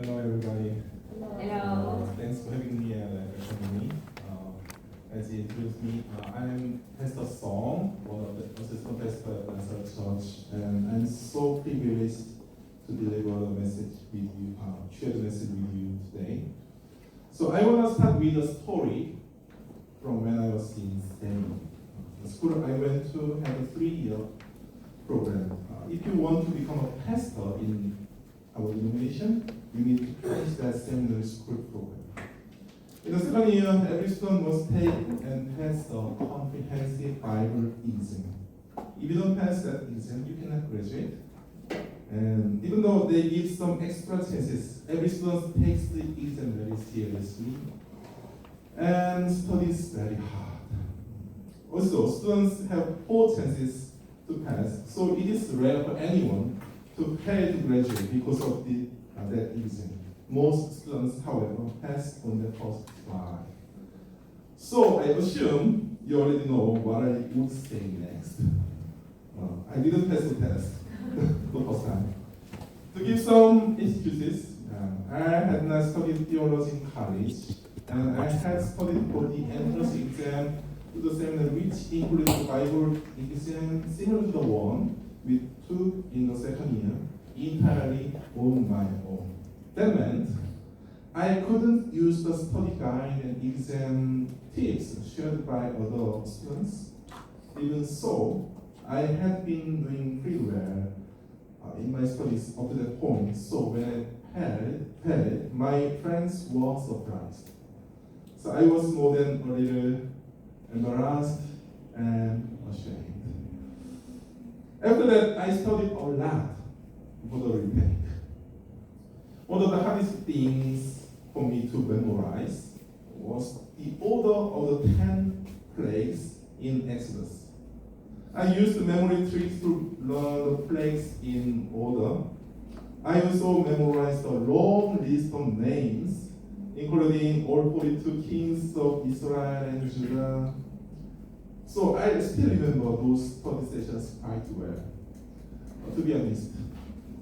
Hello, everybody. Hello. Thanks for having me and welcoming me. As you introduced me, I'm Pastor Song, one of the assistant pastor at Namseoul Church, and I'm so privileged to deliver the message with you, share the message with you today. So I want to start with a story from when I was in Spain. The school I went to had a 3-year program. If you want to become a pastor in our denomination, you need to finish that seminary school program. In the second year, every student must take and pass a comprehensive Bible exam. If you don't pass that exam, you cannot graduate. And even though they give some extra chances, every student takes the exam very seriously and studies very hard. Also, students have 4 chances to pass, so it is rare for anyone to fail to graduate because of that exam. Most students, however, pass on the first try. So I assume you already know what I would say next. I didn't pass the test the first time. To give some excuses, I had not studied theology in college, and I had studied for the entrance exam to the seminary, which included the Bible exam similar to the one we took in the second year, entirely on my own. That meant I couldn't use the study guide and exam tips shared by other students. Even so, I had been doing pretty well in my studies up to that point, so when I failed, my friends were surprised. So I was more than a little embarrassed and ashamed. After that, I studied a lot for the retake. One of the hardest things for me to memorize was the order of the 10 plagues in Exodus. I used the memory tricks to learn the plagues in order. I also memorized a long list of names, including all 42 kings of Israel and Judah. So I still remember those study sessions quite well. To be honest,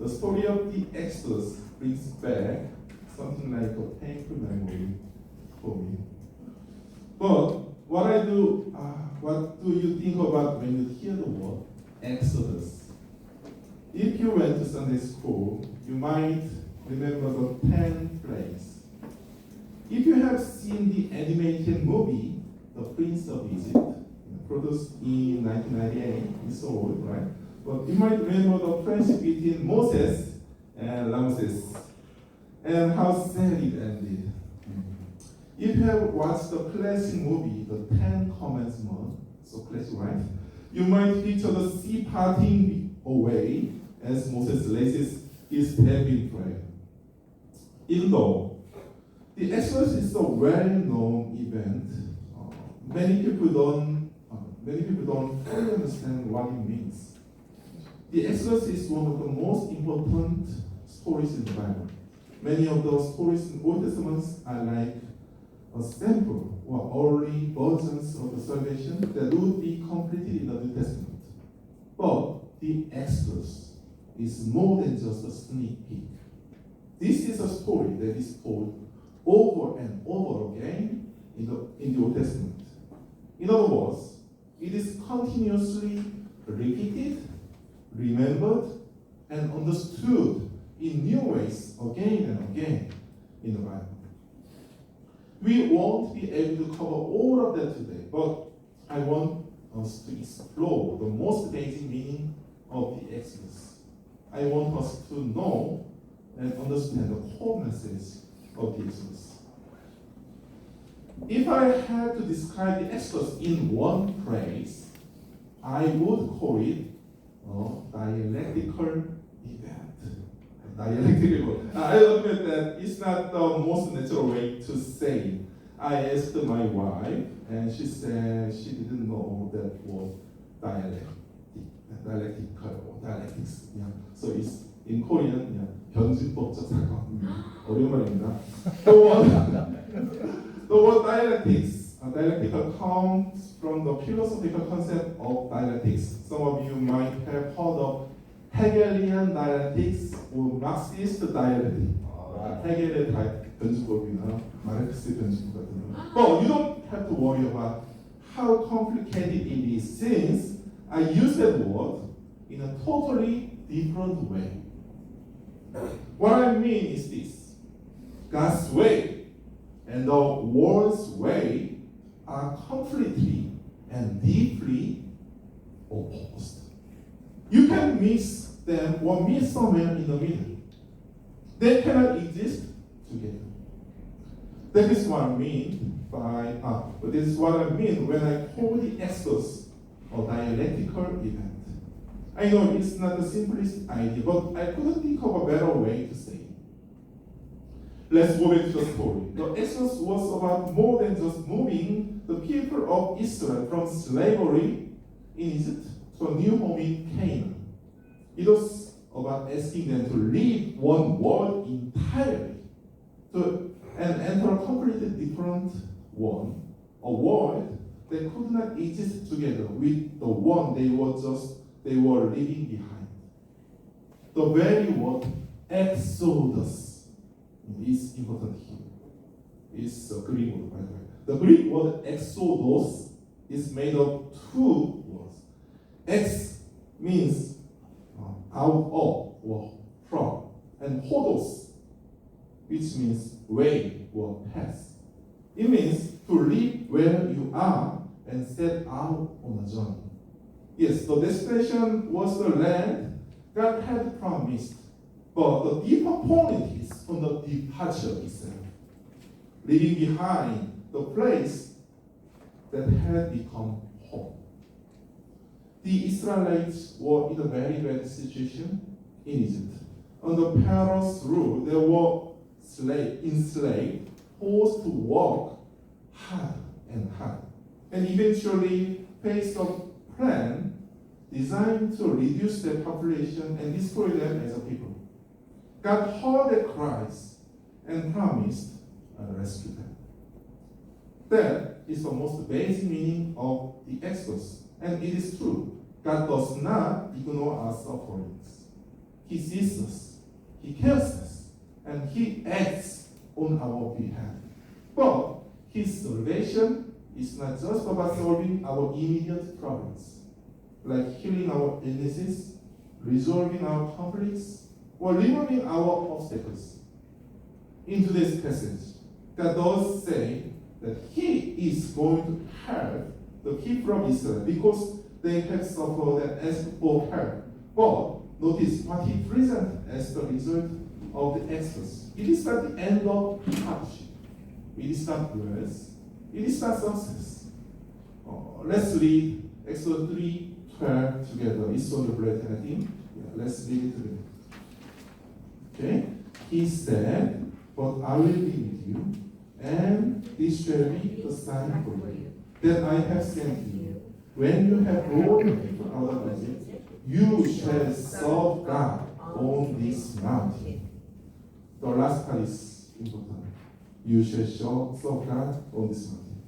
the story of the Exodus brings back something like a painful memory for me. But what do you think about when you hear the word Exodus? If you went to Sunday school, you might remember the 10 plagues. If you have seen the animated movie, The Prince of Egypt, produced in 1998, it's so old, right? But you might remember the friendship between Moses and Ramses and how sad it ended. If you have watched the classic movie, The 10 Commandments, so classic, right? You might picture the sea parting away as Moses laces his heavy prayer. Even though the Exodus is a well-known event, many people don't fully understand what it means. The Exodus is one of the most important stories in the Bible. Many of those stories in the Old Testament are like a sample or early versions of the salvation that would be completed in the New Testament. But the Exodus is more than just a sneak peek. This is a story that is told over and over again in the Old Testament. In other words, it is continuously repeated, remembered, and understood in new ways again and again in the Bible. We won't be able to cover all of that today, but I want us to explore the most basic meaning of the Exodus. I want us to know and understand the core message of the Exodus. If I had to describe the Exodus in one phrase, I would call it a dialectical event. I admit that it's not the most natural way to say it. I asked my wife, and she said she didn't know that word dialectical or dialectics. Yeah. So it's in Korean, 변증법적 사건. 어려운 말입니다. The word dialectical comes from the philosophical concept of dialectics. Some of you might have heard of Hegelian dialectics or Marxist dialectics. 헤겔의 변주법이나 마르크스의 변주법 같은 거. But you don't have to worry about how complicated it is since I use that word in a totally different way. What I mean is this. God's way and the world's way are completely and deeply opposed. You can mix them or meet somewhere in the middle. They cannot exist together. That is what I mean this is what I mean when I call the Exodus a dialectical event. I know it's not the simplest idea, but I couldn't think of a better way to say it. Let's go back to the story. The Exodus was about more than just moving the people of Israel from slavery in Egypt to a new home in Canaan. It was about asking them to leave one world entirely and enter a completely different one, a world that could not exist together with the one they were leaving behind. The very word Exodus is important here. It's a Greek word, by the way. The Greek word Exodus is made of two words. Ex means out of or from, and hodos, which means way or path. It means to leave where you are and set out on a journey. Yes, the destination was the land God had promised, but the deeper point is on the departure itself, leaving behind the place that had become home. The Israelites were in a very bad situation in Egypt. Under Pharaoh's rule, they were enslaved, forced to work hard and hard, and eventually faced a plan designed to reduce their population and destroy them as a people. God heard their cries and promised to rescue them. That is the most basic meaning of the Exodus, and it is true. God does not ignore our sufferings. He sees us, He cares us, and He acts on our behalf. But His salvation is not just about solving our immediate problems, like healing our illnesses, resolving our conflicts, or removing our obstacles. In today's passage, God does say that He is going to help the people of Israel because they have suffered and asked for help. But notice what He presents as the result of the Exodus. It is not the end of hardship. It is not words. It is not success. Let's read Exodus 3:12 together. It's on the bulletin, I think. Yeah, let's read it together. Okay? He said, "But I will be with you, and this shall be the sign for you, that I have sent you. When you have brought the people out of Egypt, you shall serve God on this mountain." The last part is important. You shall serve God on this mountain.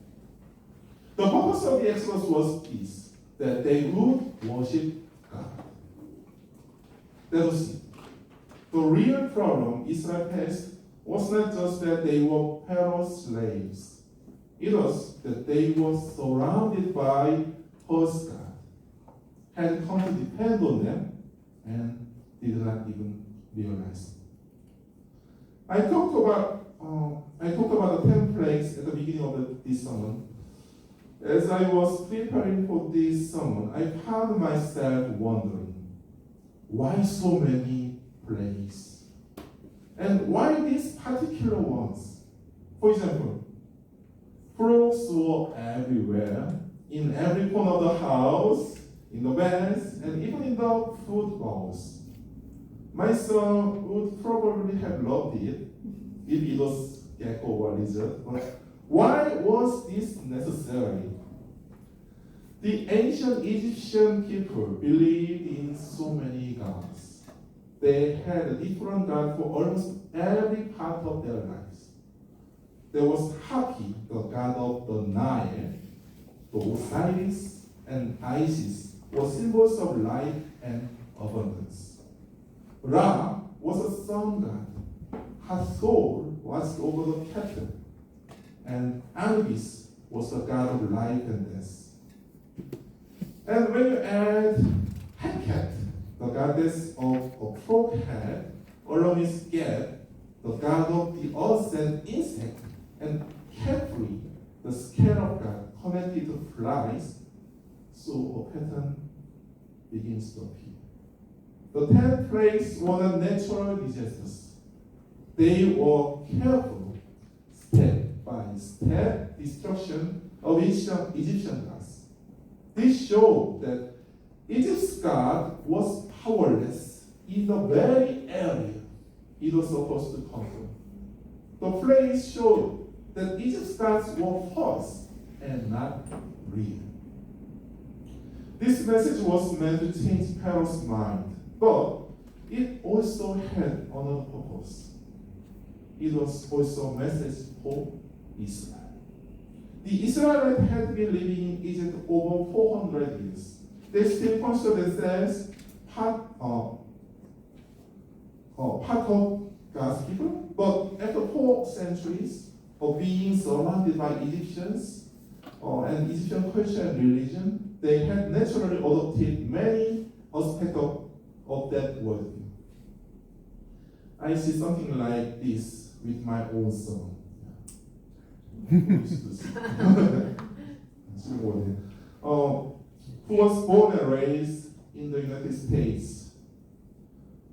The purpose of the Exodus was this, that they would worship God. That was it. The real problem Israel faced was not just that they were Pharaoh's slaves. It was that they were surrounded by false gods, had come to depend on them, and did not even realize. I talked about the 10 plagues at the beginning of this sermon. As I was preparing for this sermon, I found myself wondering, why so many plagues? And why these particular ones? For example, frogs were everywhere, in every corner of the house, in the beds, and even in the food bowls. My son would probably have loved it if it was gecko or lizard, but why was this necessary? The ancient Egyptian people believed in so many gods. They had a different god for almost every part of their lives. There was Hapi, the god of the Nile. The Osiris and Isis were symbols of life and abundance. Ra was a sun god. Hathor was over the cattle, and Anubis was the god of life and death. And when you add Heket, the goddess of a frog head, along with Geb, the god of the earth and insect, and Kepri, the scarab god connected to flies, so a pattern begins to appear. The 10 plagues were not natural disasters. They were careful, step-by-step destruction of Egyptian gods. This showed that Egypt's god was powerless in the very area it was supposed to conquer. The plagues showed that Egypt's gods were false and not real. This message was meant to change Pharaoh's mind, but it also had another purpose. It was also a message for Israel. The Israelites had been living in Egypt over 400 years. They still consider themselves part of God's people, but after 4 centuries of being surrounded by Egyptians and Egyptian culture and religion, they had naturally adopted many aspects of that worldview. I see something like this with my own son. Who was born and raised in the United States.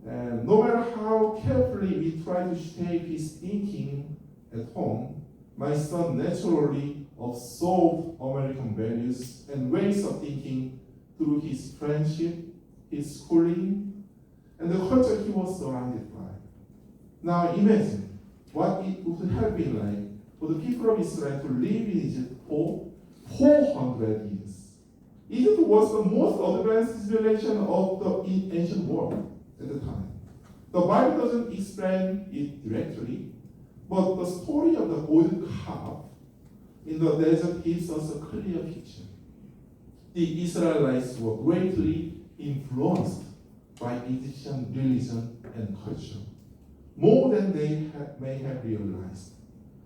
And no matter how carefully we try to shape his thinking at home, my son naturally absorbed American values and ways of thinking through his friendship, his schooling, and the culture he was surrounded by. Now imagine what it would have been like for the people of Israel to live in Egypt for 400 years. Egypt was the most advanced civilization of the ancient world at the time. The Bible doesn't explain it directly, but the story of the golden calf in the desert gives us a clear picture. The Israelites were greatly influenced by Egyptian religion and culture, more than they may have realized.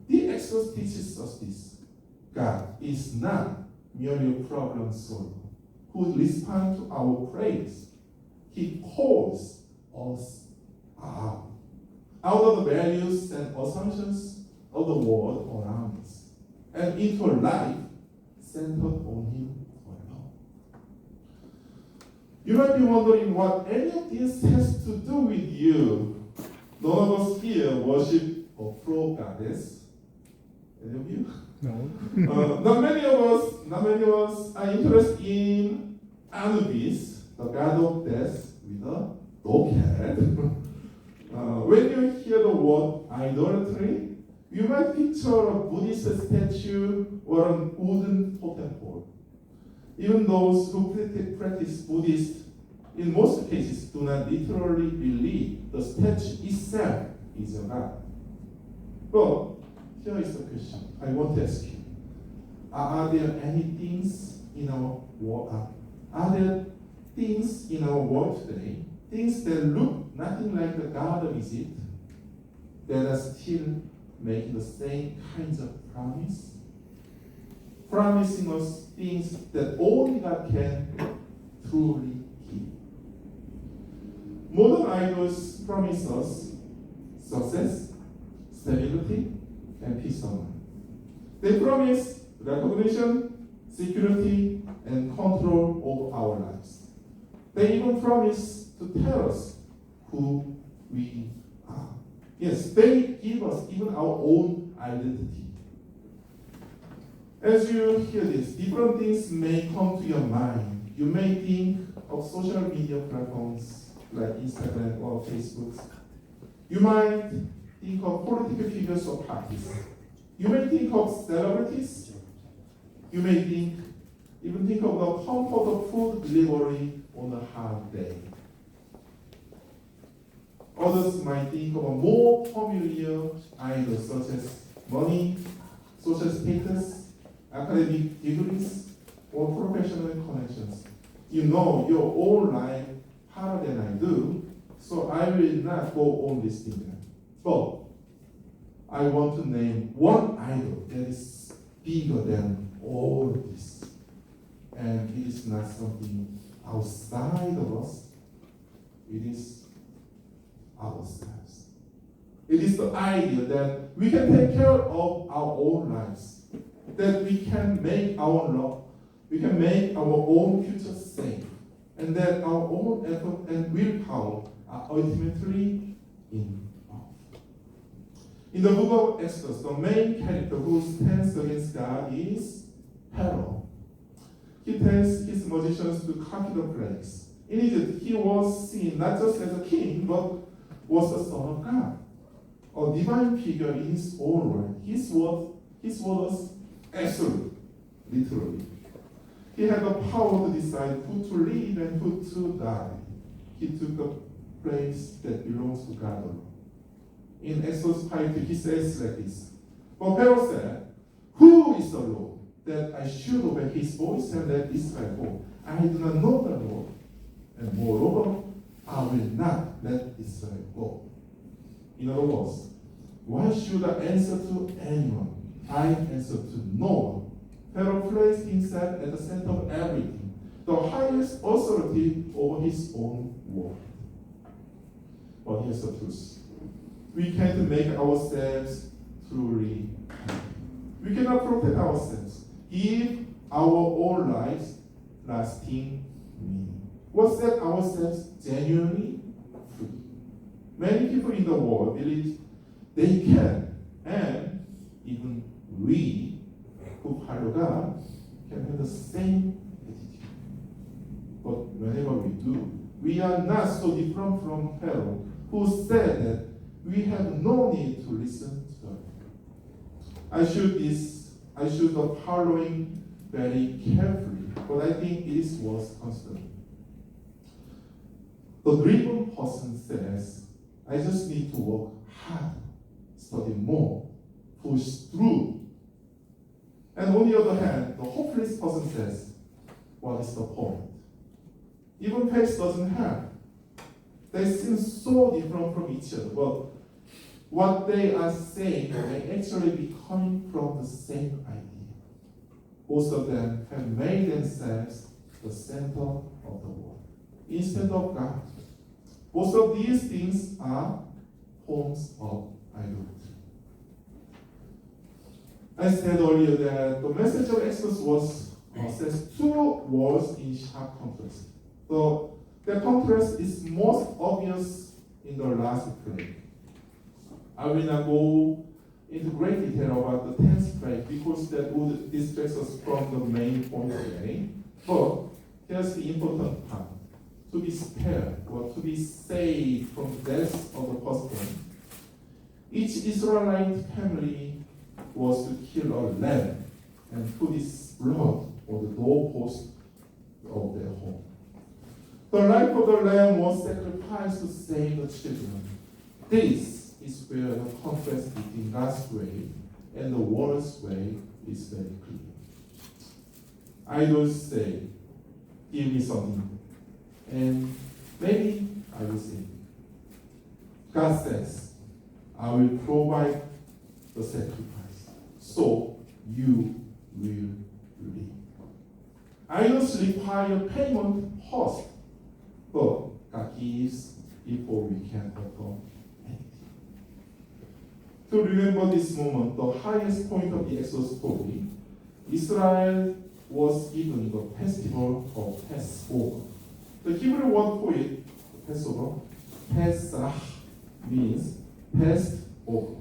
The Exodus teaches us this. God is not merely a problem solver who responds to our prayers. He calls us out of the values and assumptions of the world around us and into a life centered on Him alone. You might be wondering what any of this has to do with you. None of us here worship a frog goddess. Any of you? No. Not many of us are interested in Anubis, the god of death with a dog head. When you hear the word idolatry, you might picture a Buddhist statue or a wooden totem pole. Even those who practice Buddhist, in most cases, do not literally believe the statue itself is a god. But here is the question I want to ask you. Are there any things in our world? Are there things in our world today, things that look nothing like the God of Egypt, that are still making the same kinds of promise? Promising us things that only God can truly give. Modern idols promise us success, stability, and peace of mind. They promise recognition, security, and control over our lives. They even promise to tell us who we are. Yes, they give us even our own identity. As you hear this, different things may come to your mind. You may think of social media platforms like Instagram or Facebook. You might think of political figures or parties. You may think of celebrities. You may even think of the comfort of food delivery on a hard day. Others might think of a more familiar idols such as money, social status, academic degrees, or professional connections. You know your own life harder than I do, so I will not go on listing them. But I want to name one idol that is bigger than all this. And it is not something outside of us. It is ourselves. It is the idea that we can take care of our own lives, that we can make our own future safe, and that our own effort and willpower are ultimately enough. In the book of Exodus, the main character who stands against God is Pharaoh. He tells his magicians to copy the plagues. In Egypt, he was seen not just as a king, but was the son of God, a divine figure in his own right. His word was absolute, literally. He had the power to decide who to live and who to die. He took a place that belongs to God alone. In Exodus 5, he says like this: but Pharaoh said, "Who is the Lord, that I should obey his voice and let Israel go? I do not know the Lord, and moreover, I will not let Israel go." In other words, why should I answer to anyone? I answer to no one. Pharaoh placed himself at the center of everything, the highest authority over his own world. But here's the truth: we can't make ourselves truly happy. We cannot protect ourselves, give our own lives lasting meaning, or set ourselves genuinely free. Many people in the world believe they can, and even we who follow God can have the same attitude. But whenever we do, we are not so different from Pharaoh, who said that we have no need to listen to him. I should the following very carefully, but I think it is worth considering. The driven person says, I just need to work hard, study more, push through. And on the other hand, the hopeless person says, what is the point? Even pace doesn't help. They seem so different from each other, but what they are saying may actually be coming from the same idea. Both of them have made themselves the center of the world instead of God. Both of these things are forms of idolatry. I said earlier that the message of Exodus says two words in sharp contrast. So the contrast is most obvious in the last plague. I will not go into great detail about the 10th plague because that would distract us from the main point today. But here's the important part: to be spared or to be saved from death of the firstborn. Each Israelite family was to kill a lamb and put its blood on the doorpost of their home. The life of the lamb was sacrificed to save the children. This is where the contrast between God's way and the world's way is very clear. Idols say, give me something, and maybe I will say, God says, I will provide the sacrifice, so you will live. Idols require payment first, but God gives before we can offer anything. To remember this moment, the highest point of the Exodus story, Israel was given the festival of Passover. The Hebrew word for it, Passover, Pesach, means passed over.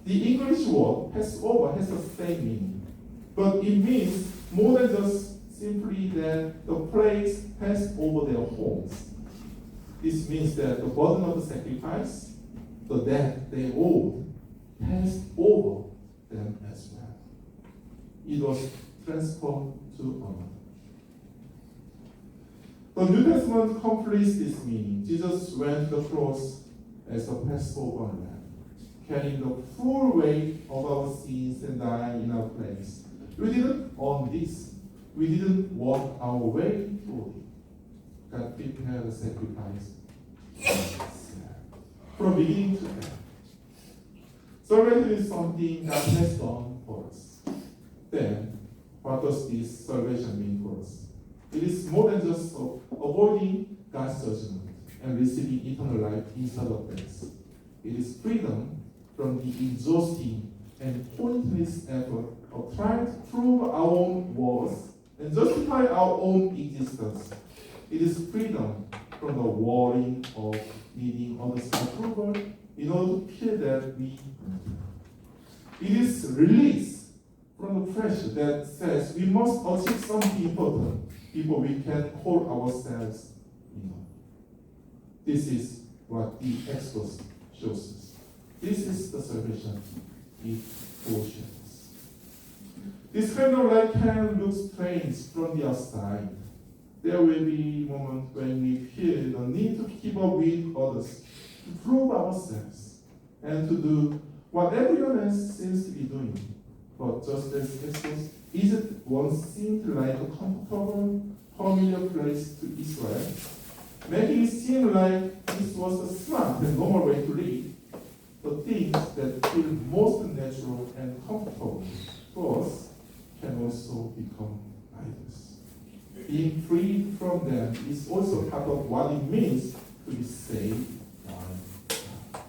The English word Passover has the same meaning, but it means more than just simply that the plagues passed over their homes. This means that the burden of the sacrifice, the debt they owed, passed over them as well. It was transferred to another. The New Testament completes this meaning. Jesus went to the cross as a Passover lamb, carrying the full weight of our sins and dying in our place. We didn't earn this. We didn't walk our way through it. God prepared a sacrifice from beginning to end. Salvation is something God has done for us. Then, what does this salvation mean for us? It is more than just avoiding God's judgment and receiving eternal life instead of death. It is freedom from the exhausting and pointless effort of trying to prove our own worth and justify our own existence. It is freedom from the worrying of needing others' approval in order to feel that we matter. It is release from the pressure that says we must achieve something important before we can call ourselves enough. This is what the Exodus shows us. This is the salvation it shows. This kind of life can look strange from the outside. There will be moments when we feel the need to keep up with others, to prove ourselves, and to do what everyone else seems to be doing. But just as Exodus, is it once seemed like a comfortable, familiar place to Israel, making it seem like this was a smart and normal way to live. The things that feel most natural and comfortable to us can also become idols. Being freed from them is also part of what it means to be saved by God.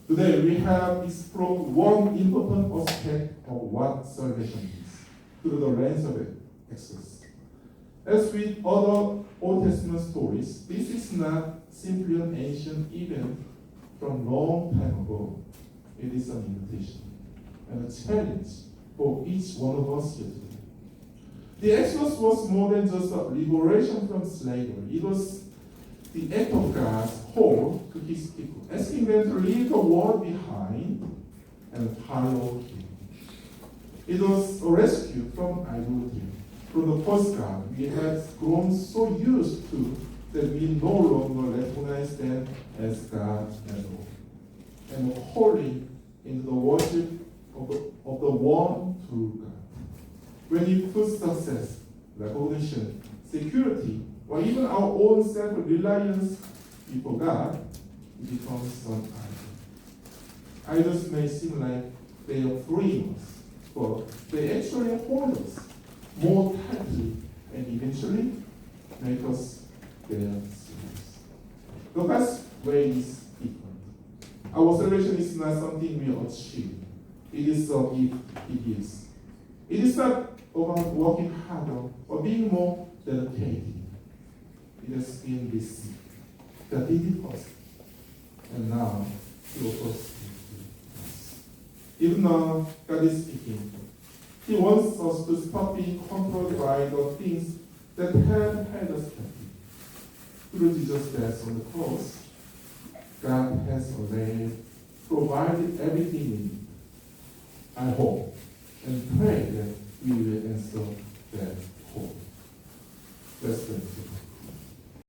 Today we have explored one important aspect of what salvation is through the lens of Exodus. As with other Old Testament stories, this is not simply an ancient event from long time ago. It is an invitation and a challenge for each one of us here today. The Exodus was more than just a liberation from slavery. It was the act of God's call to his people, asking them to leave the world behind and follow him. It was a rescue from idolatry, from the false god we had grown so used to that we no longer recognize them as God at all, and a calling into the worship of the one true God. When we put success, recognition, security, or even our own self-reliance before God, it becomes an idol. Idols may seem like they are freeing us, but they actually hold us more tightly and eventually make us their slaves. The best way is different. Our salvation is not something we achieve. It is a gift He gives. It is not about working harder or being more dedicated. It has been received. God did it first, and now He offers it to us. Even now, God is speaking. He wants us to stop being controlled by the things that have held us captive. Through Jesus' death on the cross, God has already provided everything we need. I hope